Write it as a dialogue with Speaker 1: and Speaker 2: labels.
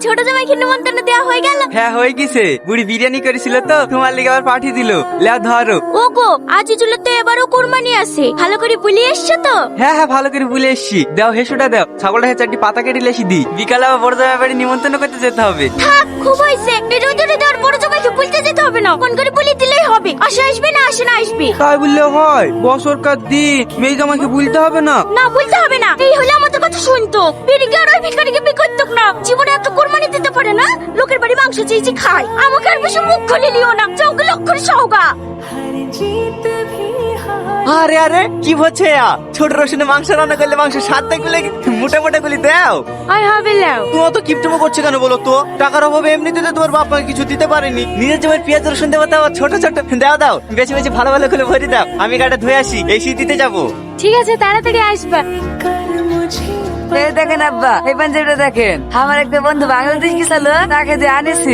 Speaker 1: ছোট জামাইকে নিমন্ত্রণ দেওয়া হয়ে গেল?
Speaker 2: হ্যাঁ হয়ে গেছে, বুড়ি বিরিয়ানি করেছিল তো তোমার লিগে আবার পাঠিয়ে দিল। লেও ধরো।
Speaker 1: ওগো আজিজুল তো এবারও কুরবানি আছে, ভালো করে বলি এসছো তো?
Speaker 2: হ্যাঁ হ্যাঁ ভালো করে বলে এসছি। দাও হেসুটা দাও, ছাগলটা চারটি পাতা কেটে লেসি দি। বিকালে আবার বড় জামাই বাড়ি নিমন্ত্রণ করতে যেতে হবে।
Speaker 1: থাক খুব হয়েছে, এই রোদরে দেওয়ার বড় জামাইকে বলতে যেতে হবে না, ফোন করে বলে দিলেই হবে। আসবে না আসবে।
Speaker 2: তাই বললে হয়? বছরকার দিন মেয়ে জামাইকে বলতে হবে না?
Speaker 1: না বলতে হবে না, এই হলে আমাদের কথা শুনতো। বেরিয়ে আর ওই ভিখারিকে বিয়ে করতো না, জীবনে এত কুরবানি দিতে পারে না। লোকের বাড়ি মাংস চেয়েছি খায়, আমাকে আর বেশি মুখ খুলে নিও না। চৌকে লক্ষ্য সহগা।
Speaker 3: আরে আরে কি হচ্ছে? ছোট রসুনে মাংস রান্না করলে মাংস স্বাদ দেখলে মোটা মোটা গুলি দাও।
Speaker 1: আয় হবে লাও।
Speaker 3: তুমি অত কিপটমো করছো কেন বলো তো? টাকার অভাবে এমনিতে তো তোমার বাপ মাকে কিছু দিতে পারেনি। নিজের জমির পেঁয়াজ রসুন দেওয়া দাও, ছোট ছোট দাও দাও, বেশি বেশি ভালো ভালো করে ভরে দাও। আমি গাড়িটা ধুয়ে আসি, এই শীত দিতে যাবো।
Speaker 1: ঠিক আছে তাড়াতাড়ি আসবা।
Speaker 4: দেখেন আব্বা, এই পাঞ্জাবিটা দেখেন, আমার একটা বন্ধু বাংলাদেশ গেছিল, তাকে দিয়ে আনেছি।